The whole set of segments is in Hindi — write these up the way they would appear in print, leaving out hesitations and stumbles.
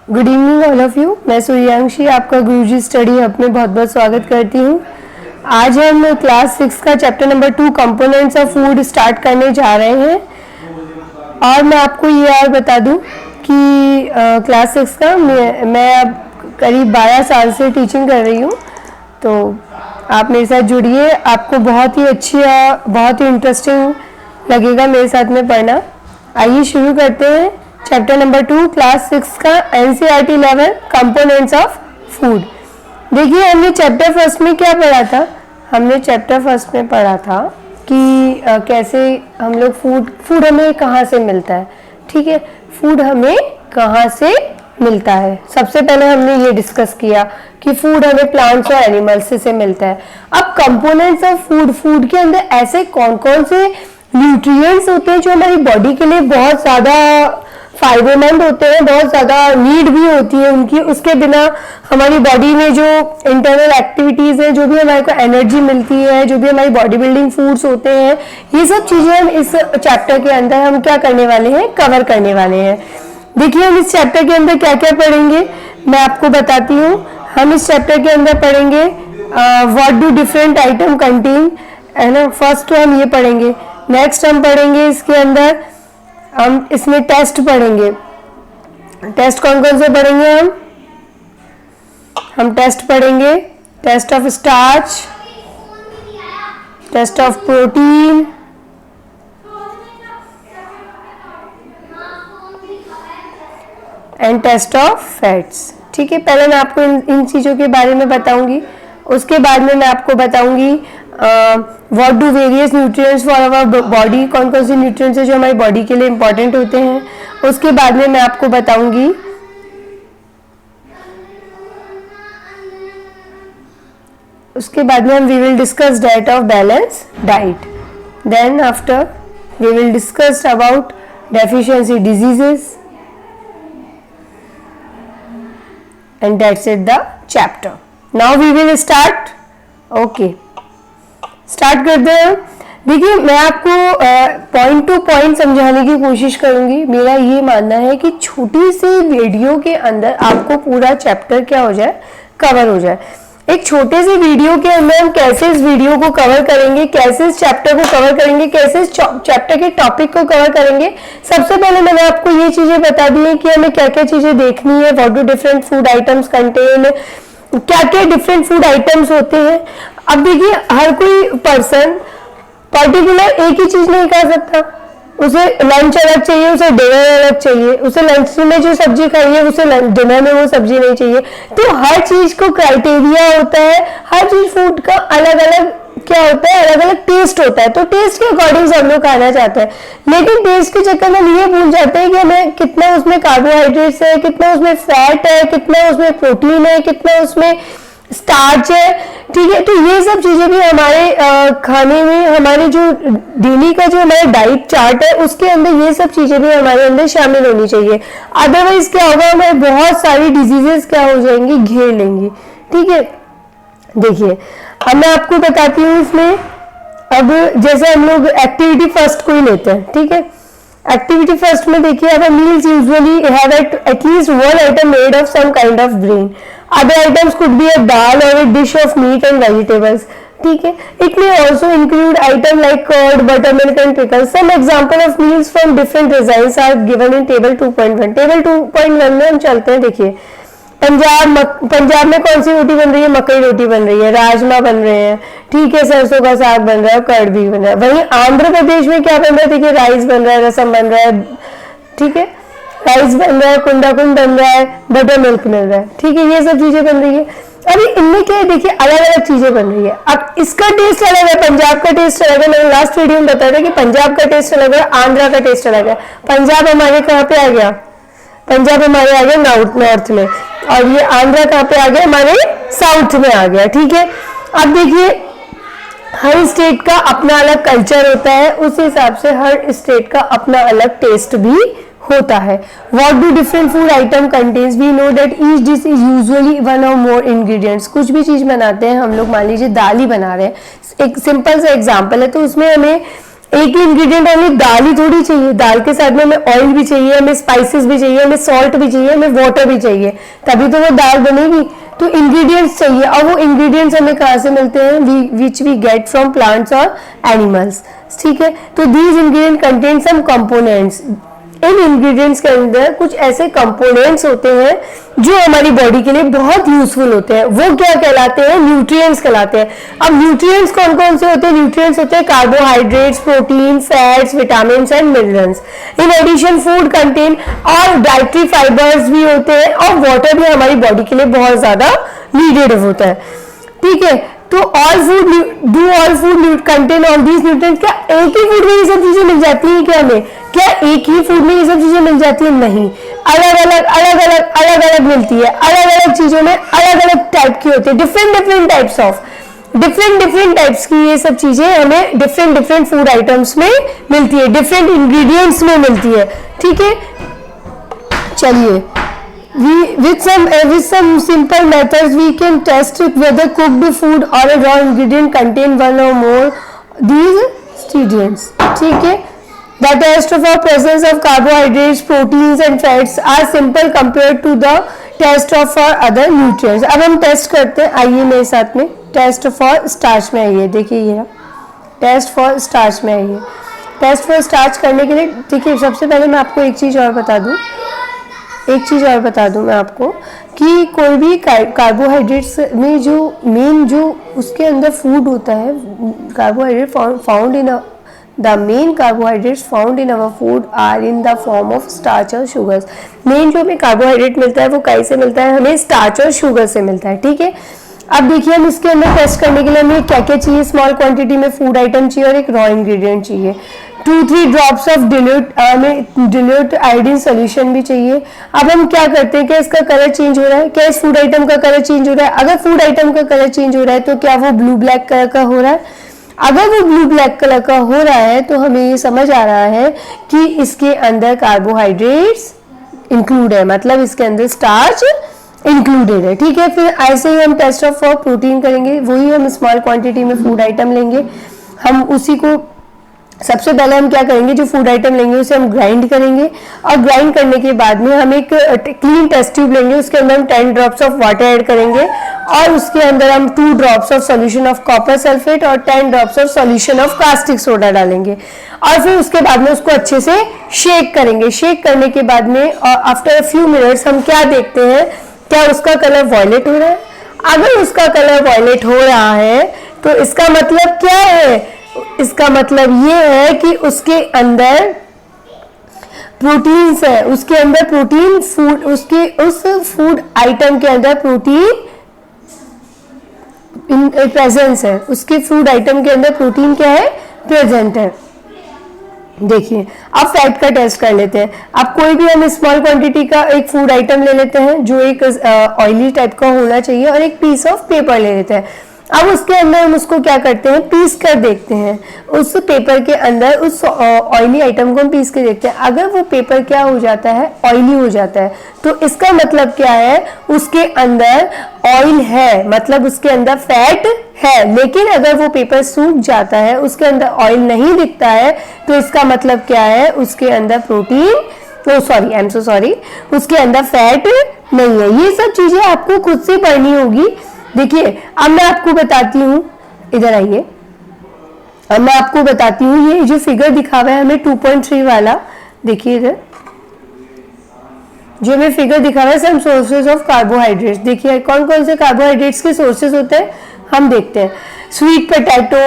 Good evening all of you. मैं सूर्यांशी आपका गुरुजी स्टडी हब में बहुत बहुत स्वागत करती हूँ। आज हम क्लास 6 का chapter number 2 components of food start करने जा रहे हैं। और मैं आपको ये और बता दूँ कि क्लास 6 का मैं अब करीब 12 साल से टीचिंग कर रही हूँ, तो आप मेरे साथ जुड़िए। आपको बहुत ही अच्छी और बहुत ही इंटरेस्टिंग लगेगा मेरे साथ में पढ़ना। आइए शुरू करते हैं चैप्टर नंबर 2 क्लास 6 का NCERT level components of food. देखिए, हमने चैप्टर फर्स्ट में क्या पढ़ा था? हमने चैप्टर फर्स्ट में पढ़ा था कि कैसे हम लोग फूड हमें कहाँ से मिलता है। ठीक है, फूड हमें कहाँ से मिलता है। सबसे पहले हमने ये डिस्कस किया कि फूड हमें प्लांट्स और एनिमल्स से मिलता है। अब कंपोनेंट्स ऑफ फूड के अंदर ऐसे कौन कौन से न्यूट्रिएंट्स होते हैं जो हमारी बॉडी के लिए बहुत ज़्यादा फायदेमंद होते हैं, बहुत ज़्यादा नीड भी होती है उनकी। उसके बिना हमारी बॉडी में जो इंटरनल एक्टिविटीज़ है, जो भी हमारे को एनर्जी मिलती है, जो भी हमारी बॉडी बिल्डिंग फूड्स होते हैं, ये सब चीज़ें हम इस चैप्टर के अंदर हम क्या करने वाले हैं, कवर करने वाले हैं। देखिए, हम इस चैप्टर के अंदर क्या क्या पढ़ेंगे मैं आपको बताती हूँ। हम इस चैप्टर के अंदर पढ़ेंगे what do different atom contain, है ना। फर्स्ट तो हम ये पढ़ेंगे। नेक्स्ट हम पढ़ेंगे इसके अंदर हम इसमें टेस्ट पढ़ेंगे। टेस्ट कौन कौन से पढ़ेंगे? हम टेस्ट पढ़ेंगे, test of starch, test of protein, and test of fats. ठीक है, पहले मैं आपको इन चीज़ों के बारे में बताऊंगी। उसके बाद में मैं आपको बताऊंगी what do various nutrients for our body, कौन कौन से न्यूट्रिएंट्स है जो हमारी बॉडी के लिए इंपॉर्टेंट होते हैं। उसके बाद में मैं आपको बताऊंगी we will discuss diet of balance diet. Then after we will discuss about deficiency diseases, and that's it the chapter. Now we will start. Okay, start करते हैं। देखिए, मैं आपको पॉइंट टू पॉइंट समझाने की कोशिश करूंगी। मेरा ये मानना है कि छोटी सी वीडियो के अंदर आपको पूरा चैप्टर क्या हो जाए, कवर हो जाए। एक छोटे से वीडियो के अंदर हम कैसे इस वीडियो को कवर करेंगे, कैसे इस चैप्टर को कवर करेंगे, कैसे इस चैप्टर के टॉपिक को कवर करेंगे। सबसे पहले मैंने आपको ये चीजें बता दी है कि हमें क्या क्या चीजें देखनी है। What do different food items contain, क्या क्या डिफरेंट फूड आइटम्स होते हैं। अब देखिए, हर कोई पर्सन पर्टिकुलर एक ही चीज नहीं खा सकता। उसे लंच अलग चाहिए, उसे डिनर अलग चाहिए। उसे लंच में जो सब्जी खाई है उसे डिनर में वो सब्जी नहीं चाहिए। तो हर चीज को क्राइटेरिया होता है, हर चीज फूड का अलग अलग क्या होता है, अलग अलग टेस्ट होता है। तो टेस्ट के अकॉर्डिंग हम लोग खाना चाहते हैं, लेकिन टेस्ट के चक्कर में ये भूल जाते हैं कि हमें कितना उसमें कार्बोहाइड्रेट्स है, कितना उसमें फैट है, कितना उसमें प्रोटीन है, कितना उसमें स्टार्च है। ठीक है, तो ये सब चीजें भी हमारे खाने में, हमारे जो डेली का जो हमारा डाइट चार्ट है उसके अंदर ये सब चीजें भी हमारे अंदर शामिल होनी चाहिए। अदरवाइज क्या होगा, हमारे बहुत सारी डिजीजेस क्या हो जाएंगी, घेर लेंगी। ठीक है, देखिए अब मैं आपको बताती हूँ इसमें। अब जैसे हम लोग एक्टिविटी फर्स्ट को ही लेते हैं। ठीक है, एक्टिविटी फर्स्ट में देखिए, our meals usually have at least one item made of some kind of grain. Other items could be a dal or a dish of meat and vegetables. ठीक है, it may also include item like curd, buttermilk and pickles. Some example of meals from different designs are given in table 2.1. Table 2.1 में हम चलते हैं। देखिए, पंजाब में कौन सी रोटी बन रही है? मकई रोटी बन रही है, राजमा बन रहे हैं। ठीक है, सरसों का साग बन रहा है, कर्ड भी बन रहा है। वहीं आंध्र प्रदेश में क्या बन रहा है? देखिए, राइस बन रहा है, रसम बन रहा है। ठीक है, राइस बन रहा है, कुंडा बन रहा है, बटर मिल्क मिल रहा है। ठीक है, ये सब चीजें बन रही है। अभी इनमें क्या है, देखिए अलग अलग चीजें बन रही है। अब इसका टेस्ट अलग है, पंजाब का टेस्ट अलग है। मैंने लास्ट वीडियो में बताया था कि पंजाब का टेस्ट अलग है, आंध्रा का टेस्ट अलग है। पंजाब हमारे कहाँ पे आ गया? पंजाब हमारे आ गया नॉर्थ में, और ये आंध्रा कहाँ पे आ गया? हमारे साउथ में आ गया। ठीक है, अब देखिए, हर स्टेट का अपना अलग कल्चर होता है, उस हिसाब से हर स्टेट का अपना अलग टेस्ट भी होता है। What do different food item contains, we know that each dish is usually one or more ingredients. कुछ भी चीज बनाते हैं हम लोग, मान लीजिए दाल ही बना रहे हैं, एक सिंपल सा एग्जांपल है, तो उसमें हमें एक ही इंग्रेडिएंट हमें दाल ही थोड़ी चाहिए, दाल के साथ में हमें ऑयल भी चाहिए, हमें स्पाइसेस भी चाहिए, हमें सॉल्ट भी चाहिए, हमें वाटर भी चाहिए, तभी तो वो दाल बनेगी। तो इंग्रेडिएंट्स चाहिए, और वो इंग्रेडिएंट्स हमें कहाँ से मिलते हैं, which we get from plants और एनिमल्स, ठीक है। तो these ingredient contain some components, इन इंग्रेडिएंट्स के अंदर कुछ ऐसे कंपोनेंट्स होते हैं जो हमारी बॉडी के लिए बहुत यूजफुल होते हैं, वो क्या कहलाते हैं, न्यूट्रिएंट्स कहलाते हैं। अब न्यूट्रिएंट्स कौन कौन से होते हैं, न्यूट्रिएंट्स होते हैं carbohydrates, protein, fats, vitamins and minerals. In addition food contain और डाइटरी फाइबर्स भी होते हैं, और वाटर भी हमारी बॉडी के लिए बहुत ज्यादा नीडेड होता है, ठीक है। तो all food contain all these nutrients. क्या एक ही फूड में ये सब चीजें मिल जाती हैं क्या हमें, क्या एक ही फूड में ये सब चीजें मिल जाती है, नहीं, अलग अलग मिलती है, अलग अलग चीजों में अलग अलग टाइप की होती है, डिफरेंट टाइप्स की ये सब चीजें हमें डिफरेंट फूड आइटम्स में मिलती है, डिफरेंट इंग्रेडिएंट्स में मिलती है, ठीक है। चलिए, with some simple methods we can test whether cooked food or a raw ingredient contain one or more these ingredients, ठीक है। The test for presence of carbohydrates, proteins and fats are simple compared to the test of for other nutrients। अब हम टेस्ट करते हैं, आइए मेरे साथ में, टेस्ट फॉर स्टार्च में आइए, देखिए ये टेस्ट फॉर स्टार्च में आइए। टेस्ट फॉर स्टार्च करने के लिए देखिए, सबसे पहले मैं आपको एक चीज़ और बता दूं मैं आपको कि कोई भी कार्बोहाइड्रेट्स में जो मेन जो उसके अंदर फूड होता है, carbohydrate found in the main carbohydrates found in our food are in the form of starch और शुगर्स। मेन जो हमें कार्बोहाइड्रेट मिलता है वो कैसे मिलता है, हमें स्टार्च और शुगर से मिलता है, ठीक है। अब देखिए, हम इसके अंदर टेस्ट करने के लिए हमें क्या क्या चाहिए, स्मॉल क्वांटिटी में फूड आइटम चाहिए और एक रॉ इंग्रेडिएंट चाहिए, 2-3 drops of dilute iodine solution भी चाहिए। अब हम क्या करते हैं, क्या इसका कलर चेंज हो रहा है, क्या इस फूड आइटम का कलर चेंज हो रहा है, अगर फूड आइटम का कलर चेंज हो रहा है तो क्या वो ब्लू ब्लैक कलर का हो रहा है, अगर वो ब्लू ब्लैक कलर का हो रहा है तो हमें ये समझ आ रहा है कि इसके अंदर कार्बोहाइड्रेट्स इंक्लूड है, मतलब इसके अंदर स्टार्च इंक्लूडेड है, ठीक है। फिर ऐसे ही हम टेस्ट ऑफ फॉर प्रोटीन करेंगे, वही हम स्मॉल क्वांटिटी में फूड आइटम लेंगे, हम उसी को सबसे पहले हम क्या करेंगे, जो फूड आइटम लेंगे उसे हम ग्राइंड करेंगे, और ग्राइंड करने के बाद में हम एक क्लीन टेस्ट ट्यूब लेंगे, उसके अंदर हम 10 ड्रॉप्स ऑफ वाटर ऐड करेंगे, और उसके अंदर हम 2 drops of solution of copper sulphate और 10 drops of solution of caustic soda डालेंगे, और फिर उसके बाद में उसको अच्छे से शेक करेंगे। शेक करने के बाद में आफ्टर अ फ्यू मिनट्स हम क्या देखते हैं, क्या उसका कलर वॉयलेट हो रहा है। अगर उसका कलर वॉयलेट हो रहा है तो इसका मतलब क्या है, इसका मतलब ये है कि उसके अंदर प्रोटीन्स है, उसके अंदर प्रोटीन फूड, उसके उस फूड आइटम के अंदर प्रोटीन प्रेजेंस है, उसके फूड आइटम के अंदर प्रोटीन क्या है, प्रेजेंट है। देखिए, अब फैट का टेस्ट कर लेते हैं। अब कोई भी हम स्मॉल क्वांटिटी का एक फूड आइटम ले लेते हैं जो एक ऑयली टाइप का होना चाहिए, और एक पीस ऑफ पेपर ले लेते हैं। अब उसके अंदर हम उसको क्या करते हैं, पीस कर देखते हैं, उस पेपर के अंदर उस ऑयली आइटम को हम पीस के देखते हैं। अगर वो पेपर क्या हो जाता है, ऑयली हो जाता है, तो इसका मतलब क्या है, उसके अंदर ऑयल है, मतलब उसके अंदर फैट है। लेकिन अगर वो पेपर सूख जाता है, उसके अंदर ऑयल नहीं दिखता है, तो इसका मतलब क्या है, उसके अंदर उसके अंदर फैट नहीं है। ये सब चीजें आपको खुद से पढ़नी होगी। देखिए, अब मैं आपको बताती हूँ, इधर आइए, अब मैं आपको बताती हूँ, ये जो फिगर दिखा हुआ है हमें 2.3 वाला, देखिए इधर जो हमें फिगर दिखा हुआ है, सम सोर्सेज ऑफ कार्बोहाइड्रेट्स। देखिए कौन कौन से कार्बोहाइड्रेट्स के सोर्सेज होते हैं, हम देखते हैं। Sweet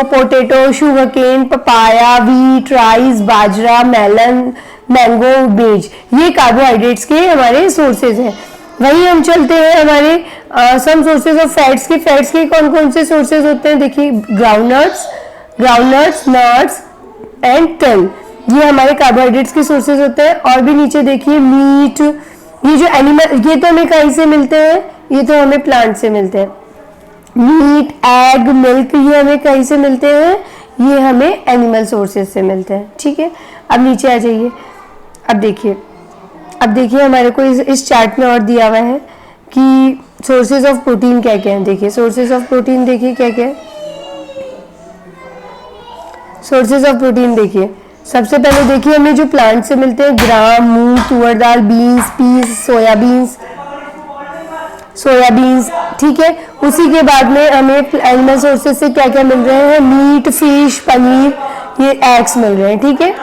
potato, sugar cane, papaya, wheat, rice, bajra, melon, mango, बेज, ये कार्बोहाइड्रेट्स के हमारे सोर्सेज हैं। वही हम चलते हैं हमारे सम सोर्सेज ऑफ फैट्स के कौन कौन से सोर्सेज होते हैं। देखिए, ग्राउंडनट्स, नट्स एंड तिल, ये हमारे कार्बोहाइड्रेट्स के सोर्सेज होते हैं। और भी नीचे देखिए, मीट, ये जो एनिमल, ये तो हमें कहीं से मिलते हैं, ये तो हमें प्लांट से मिलते हैं। मीट, एग, मिल्क, ये हमें कहीं से मिलते हैं, ये हमें एनिमल सोर्सेज से मिलते हैं, ठीक है। अब नीचे आ जाइए, अब देखिए हमारे को इस चार्ट में और दिया हुआ है कि सोर्सेज ऑफ प्रोटीन क्या क्या है। देखिए सोर्सेज ऑफ प्रोटीन, देखिए क्या क्या है। सोर्सेज ऑफ प्रोटीन देखिए, सबसे पहले देखिए हमें जो प्लांट से मिलते हैं, ग्राम, मूंग, तुअर दाल, बीन्स, पीस, सोयाबीन्स, ठीक है। उसी के बाद में हमें एनिमल सोर्सेज से क्या क्या मिल रहे हैं, मीट, फिश, पनीर, ये एग्स मिल रहे हैं, ठीक है।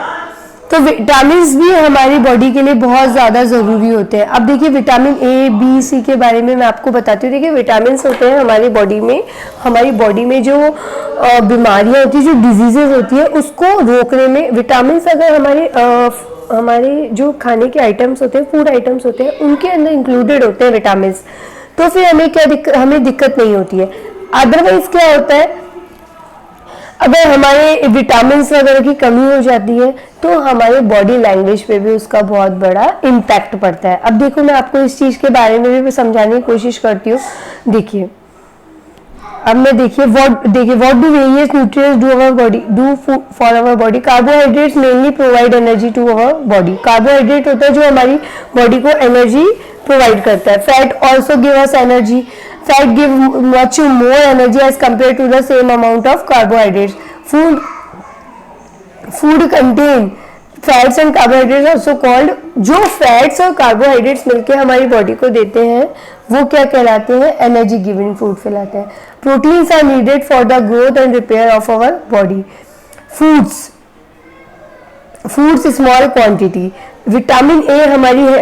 तो विटामिन भी हमारी बॉडी के लिए बहुत ज़्यादा ज़रूरी होते हैं। अब देखिए विटामिन ए, बी, सी के बारे में मैं आपको बताती हूँ। देखिए विटामिन होते हैं हमारी बॉडी में जो बीमारियाँ होती है, जो डिजीजेज होती है, उसको रोकने में विटामिन अगर हमारे जो खाने के आइटम्स होते हैं, फूड आइटम्स होते हैं, उनके अंदर इंक्लूडेड होते हैं विटामिन, तो फिर हमें दिक्कत नहीं होती है। अदरवाइज क्या होता है, अगर हमारे विटामिन वगैरह की कमी हो जाती है तो हमारे बॉडी लैंग्वेज पे भी उसका बहुत बड़ा इम्पैक्ट पड़ता है। अब देखो मैं आपको इस चीज़ के बारे में भी समझाने की कोशिश करती हूँ। देखिए अब मैं what do various nutrients do our body do for our body. Carbohydrates mainly provide energy to our body. Carbohydrate होता है जो हमारी बॉडी को एनर्जी प्रोवाइड करता है। Fat also give us energy. Fat give much more energy as compared to the same amount of carbohydrates. Food contain fats and carbohydrates also called। जो फैट्स और कार्बोहाइड्रेट्स मिलकर हमारी बॉडी को देते हैं वो क्या कहलाते हैं, एनर्जी गिविंग फूड कहलाते हैं। Proteins are needed for the growth and repair of our body. Foods small quantity. Vitamin A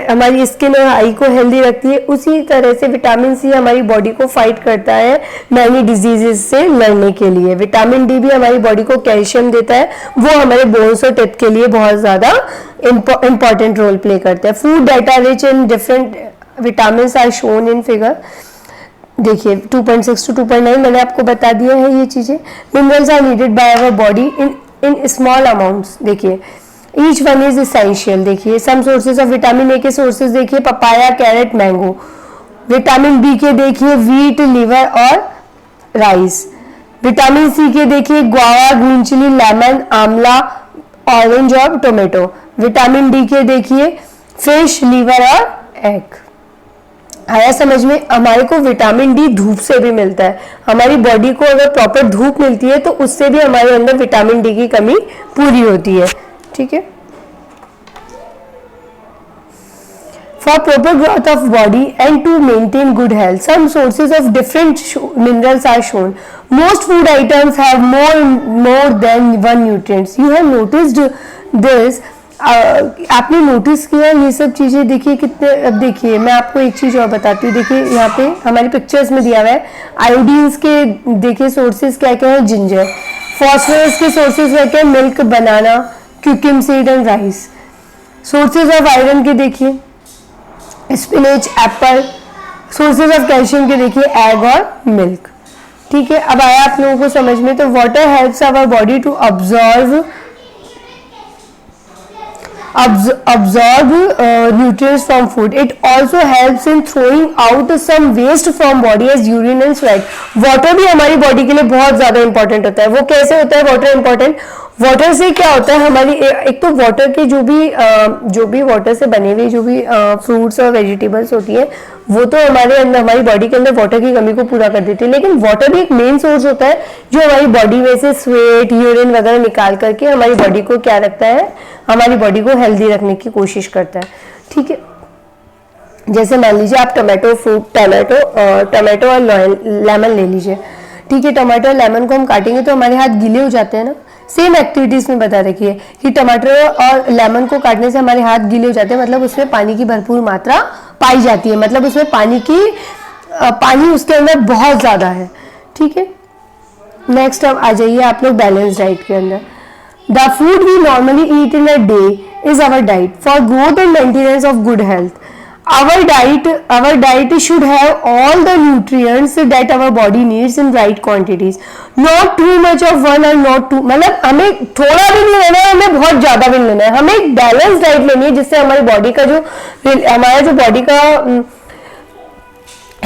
हमारी स्किन और आई को हेल्दी रखती है, उसी तरह से विटामिन सी हमारी बॉडी को फाइट करता है मैनी डिजीजेस से लड़ने के लिए। विटामिन डी भी हमारी बॉडी को कैल्शियम देता है, वो हमारे बोन्स और टेथ के लिए बहुत ज़्यादा इंपॉर्टेंट रोल प्ले करता है। Food that are rich in different vitamin are shown in figure. देखिए 2.6 to 2.9 मैंने आपको बता दिया है ये चीज़ें। Minerals are needed by our body in small amounts. देखिए ईच वन इज इसेंशियल। देखिए some sources of vitamin A के सोर्सेज देखिए, papaya, carrot, mango. Vitamin B के देखिए वीट, लिवर और राइस। विटामिन सी के देखिए guava, green chilli, lemon, amla, orange और टोमेटो। विटामिन डी के देखिए फिश, लीवर और एग। आया समझ में? हमारे को विटामिन डी धूप से भी मिलता है। हमारी बॉडी को अगर प्रॉपर धूप मिलती है तो उससे भी हमारे अंदर विटामिन डी की कमी पूरी होती है, ठीक है। For proper growth of body and to maintain good health, some sources of different minerals are shown. Most food items have more than one nutrients. You have noticed this. आपने नोटिस किया ये सब चीज़ें? देखिए कितने। अब देखिए मैं आपको एक चीज़ और बताती हूँ। देखिए यहाँ पे हमारी पिक्चर्स में दिया हुआ है आयोडीन्स के देखिए सोर्सेज क्या क्या है, जिंजर। फॉस्फोरस के सोर्सेज क्या क्या है, milk, banana, cucumber seed and rice. Sources of iron के देखिए spinach, apple. Sources of calcium के देखिए एग और मिल्क, ठीक है। अब आया आप लोगों को समझ में। तो water helps our body to absorb nutrients from food. It also helps in throwing out some waste from body as urine and sweat. Water भी हमारी बॉडी के लिए बहुत ज़्यादा इंपॉर्टेंट होता है। वो कैसे होता है वाटर इंपॉर्टेंट? वाटर से क्या होता है हमारी एक तो वाटर के जो भी वाटर से बने हुए जो भी फ्रूट्स और वेजिटेबल्स होती है वो तो हमारे अंदर हमारी बॉडी के अंदर वाटर की कमी को पूरा कर देती है। लेकिन वाटर भी एक मेन सोर्स होता है जो हमारी बॉडी में से स्वेट, यूरिन वगैरह निकाल करके हमारी बॉडी को क्या रखता है, हमारी बॉडी को हेल्दी रखने की कोशिश करता है, ठीक है। जैसे मान लीजिए आप टमाटो और लेमन ले लीजिए, ठीक है। टमाटो और लेमन को हम काटेंगे तो हमारे हाथ गीले हो जाते हैं ना। सेम एक्टिविटीज में बता रखी है कि टमाटर और लेमन को काटने से हमारे हाथ गीले हो जाते हैं, मतलब उसमें पानी की भरपूर मात्रा पाई जाती है, मतलब उसमें पानी उसके अंदर बहुत ज़्यादा है, ठीक है। नेक्स्ट अब आ जाइए आप लोग बैलेंस डाइट के अंदर। The food we normally eat in a day is our diet for growth and maintenance of good health. Our diet should have all the nutrients that our body needs in right quantities. Not too much of one and not too, मतलब हमें थोड़ा भी नहीं लेना है, हमें बहुत ज्यादा भी नहीं लेना है। हमें एक बैलेंस डाइट लेनी है जिससे हमारी बॉडी का हमारा जो बॉडी का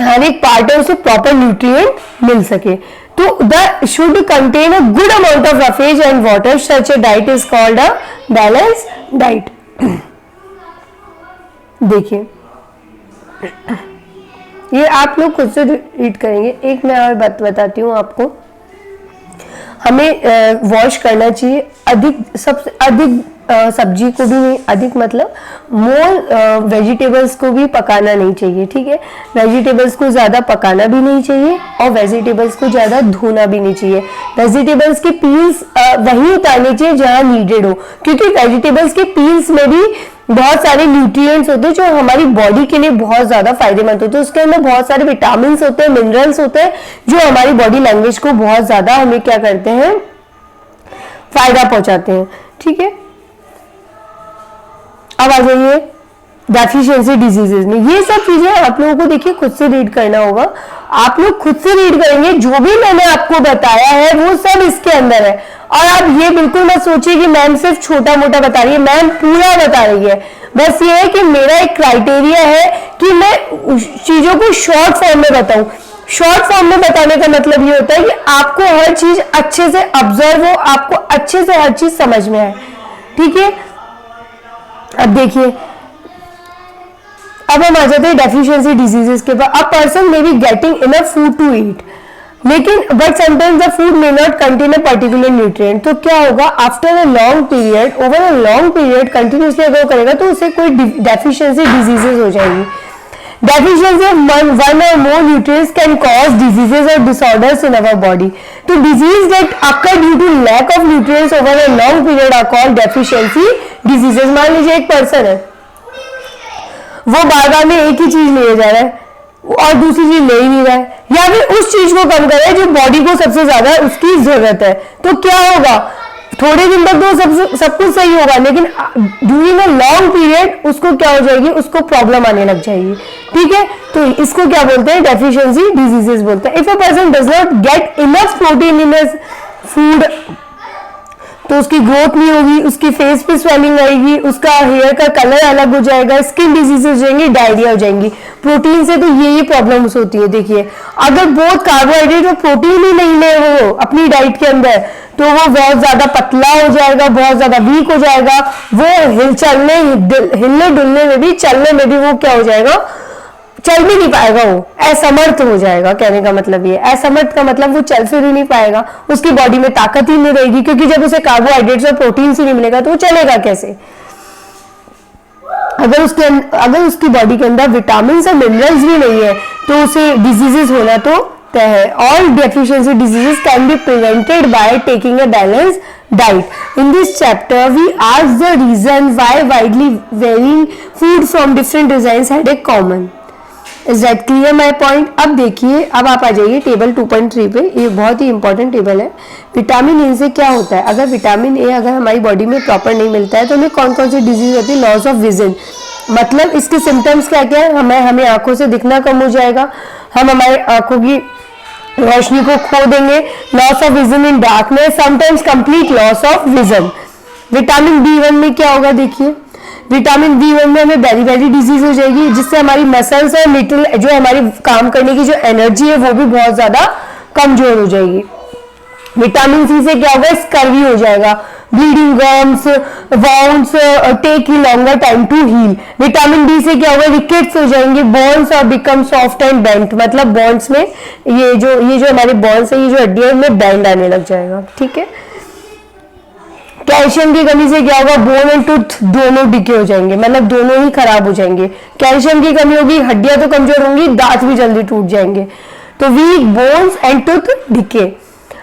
हर एक पार्ट है उसे प्रॉपर न्यूट्रिएंट मिल सके। तो the should contain a good amount of roughage and water. Such a diet is called a balanced diet. देखिए ये आप लोग खुद से रीड करेंगे। एक मैं और बात बताती हूँ आपको। हमें वॉश करना चाहिए। अधिक सबसे अधिक सब्जी को भी नहीं, अधिक मतलब मोर वेजिटेबल्स को भी पकाना नहीं चाहिए, ठीक है। वेजिटेबल्स को ज़्यादा पकाना भी नहीं चाहिए और वेजिटेबल्स को ज़्यादा धोना भी नहीं चाहिए। वेजिटेबल्स के पील्स वहीं उतारने चाहिए जहाँ नीडेड हो, क्योंकि वेजिटेबल्स के पील्स में भी बहुत सारे न्यूट्रिएंट्स होते हैं जो हमारी बॉडी के लिए बहुत ज़्यादा फायदेमंद होते हैं। उसके अंदर बहुत सारे विटामिन होते हैं, मिनरल्स होते हैं जो हमारी बॉडी लैंग्वेज को बहुत ज़्यादा हमें क्या करते हैं, फायदा पहुंचाते हैं, ठीक है। अब आ जाइए डेफिशिएंसी डिजीजेज में। ये सब चीजें आप लोगों को देखिए खुद से रीड करना होगा। आप लोग खुद से रीड करेंगे, जो भी मैंने आपको बताया है वो सब इसके अंदर है। और आप ये बिल्कुल मत सोचिए कि मैम सिर्फ छोटा मोटा बता रही है, मैम पूरा बता रही है। बस ये है कि मेरा एक क्राइटेरिया है कि मैं चीजों को शॉर्ट फॉर्म में बताऊं। शॉर्ट फॉर्म में बताने का मतलब ये होता है कि आपको हर चीज अच्छे से ऑब्जर्व हो, आपको अच्छे से हर चीज समझ में आए, ठीक है। अब देखिए, अब हम आ जाते हैं डेफिशिएंसी डिजीजेस के पास। A person may be getting enough food to eat, लेकिन but sometimes the food may not contain a particular nutrient. तो क्या होगा, after a long period, over a long period continuously अगर करेगा तो उसे कोई डेफिशिएंसी डिजीजेस हो जाएगी। Deficiency of one or more nutrients can cause diseases or disorders in our body. तो disease that occur due to lack of nutrients over a long period are called deficiency diseases. मान लीजिए एक पर्सन है, वो बार-बार में एक ही चीज ले जा रहा है और दूसरी चीज ले ही नहीं रहा है, या फिर उस चीज को कम कर रहा है जो बॉडी को सबसे ज्यादा उसकी जरूरत है। तो क्या होगा, थोड़े दिन तक तो सब कुछ सही होगा, लेकिन ड्यूरिंग अ लॉन्ग पीरियड उसको क्या हो जाएगी, उसको प्रॉब्लम आने लग जाएगी, ठीक है। तो इसको क्या बोलते हैं, डेफिशिएंसी डिजीजेस बोलते हैं। If a person does not get enough protein in his food, तो उसकी ग्रोथ नहीं होगी, उसकी फेस पे स्वेलिंग आएगी, उसका हेयर का कलर अलग हो जाएगा, स्किन डिजीजेस हो जाएंगी, डायरिया हो जाएंगी। प्रोटीन से तो ये प्रॉब्लम्स होती है। देखिए, अगर बहुत कार्बोहाइड्रेट और प्रोटीन ही नहीं ले वो अपनी डाइट के अंदर, तो वो बहुत ज्यादा पतला हो जाएगा, बहुत ज्यादा वीक हो जाएगा, वो हिलने डुलने में भी, चलने में भी वो क्या हो जाएगा, चल भी नहीं पाएगा, वो असमर्थ हो जाएगा। कहने का मतलब ये, असमर्थ का मतलब वो चल फिर ही नहीं पाएगा, उसकी बॉडी में ताकत ही नहीं रहेगी, क्योंकि जब उसे कार्बोहाइड्रेट्स और प्रोटीन ही नहीं मिलेगा तो वो चलेगा कैसे। अगर उसकी बॉडी के अंदर विटामिन और मिनरल्स भी नहीं है तो उसे डिजीजेस होना तो तय है। All deficiency diseases can be prevented by taking a balance diet. In this chapter we ask the reason why widely varying food from different designs had a common. Is that clear my point. अब देखिए, अब आप आ जाइए टेबल 2.3 पे। ये बहुत ही इंपॉर्टेंट टेबल है। विटामिन ए से क्या होता है, अगर विटामिन ए अगर हमारी बॉडी में प्रॉपर नहीं मिलता है तो हमें कौन कौन सी डिजीज होती है, लॉस ऑफ विजन। मतलब इसके सिम्टम्स क्या क्या है, हमें आंखों से दिखना कम हो जाएगा, हम हमारी आंखों की रोशनी को खो देंगे, loss of vision in darkness, sometimes complete loss of vision. Vitamin B1 में क्या होगा, देखिए विटामिन B1 में हमें बेरी डिजीज हो जाएगी, जिससे हमारी मसल्स और लिटिल जो हमारी काम करने की जो एनर्जी है वो भी बहुत ज्यादा कमजोर हो जाएगी। विटामिन C से क्या होगा, स्कर्वी हो जाएगा, bleeding gums, wounds take longer time to heal. Vitamin D से क्या होगा, रिकेट्स हो जाएंगे, बोन्स और बिकम सॉफ्ट एंड बेंट। मतलब बोन्स में ये जो हमारे बोन्स है, ये जो हड्डी है उनमें बेंड आने लग जाएगा, ठीक है। कैल्शियम की कमी से क्या होगा, बोन एंड टूथ दोनों डिके हो जाएंगे, मतलब दोनों ही खराब हो जाएंगे। कैल्शियम की कमी होगी, हड्डियां तो कमजोर होंगी, दांत भी जल्दी टूट जाएंगे। तो weak bones and tooth decay.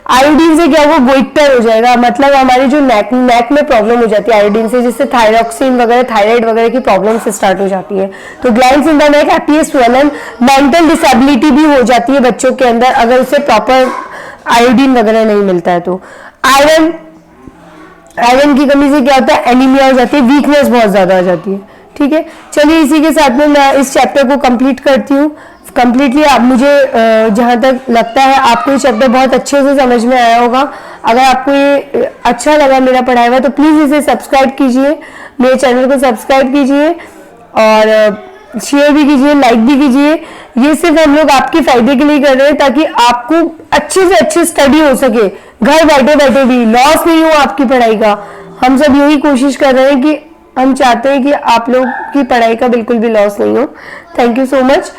Iodine से क्या होगा, गोइटर हो जाएगा, मतलब हमारी जो नेक में प्रॉब्लम हो जाती है आयोडीन से, जिससे थायरॉक्सिन वगैरह, थायराइड वगैरह की प्रॉब्लम से स्टार्ट हो जाती है। तो glands in the neck happy swollen. Mental disability भी हो जाती है बच्चों के अंदर अगर उसे प्रॉपर आयोडीन वगैरह नहीं मिलता है। तो आयरन की कमी से क्या होता है, एनीमिया हो जाती है, वीकनेस बहुत ज्यादा हो जाती है, ठीक है। चलिए इसी के साथ में मैं इस चैप्टर को कंप्लीट करती हूँ कंप्लीटली। आप मुझे जहाँ तक लगता है आपको ये चैप्टर बहुत अच्छे से समझ में आया होगा। अगर आपको ये अच्छा लगा मेरा पढ़ाया हुआ तो प्लीज़ इसे सब्सक्राइब कीजिए, मेरे चैनल को सब्सक्राइब कीजिए और शेयर भी कीजिए, लाइक भी कीजिए। ये सिर्फ हम लोग आपके फायदे के लिए कर रहे हैं ताकि आपको अच्छे से अच्छी स्टडी हो सके, घर बैठे बैठे भी लॉस नहीं हो आपकी पढ़ाई का। हम सब यही कोशिश कर रहे हैं कि हम चाहते हैं कि आप लोग की पढ़ाई का बिल्कुल भी लॉस नहीं हो। Thank you so much.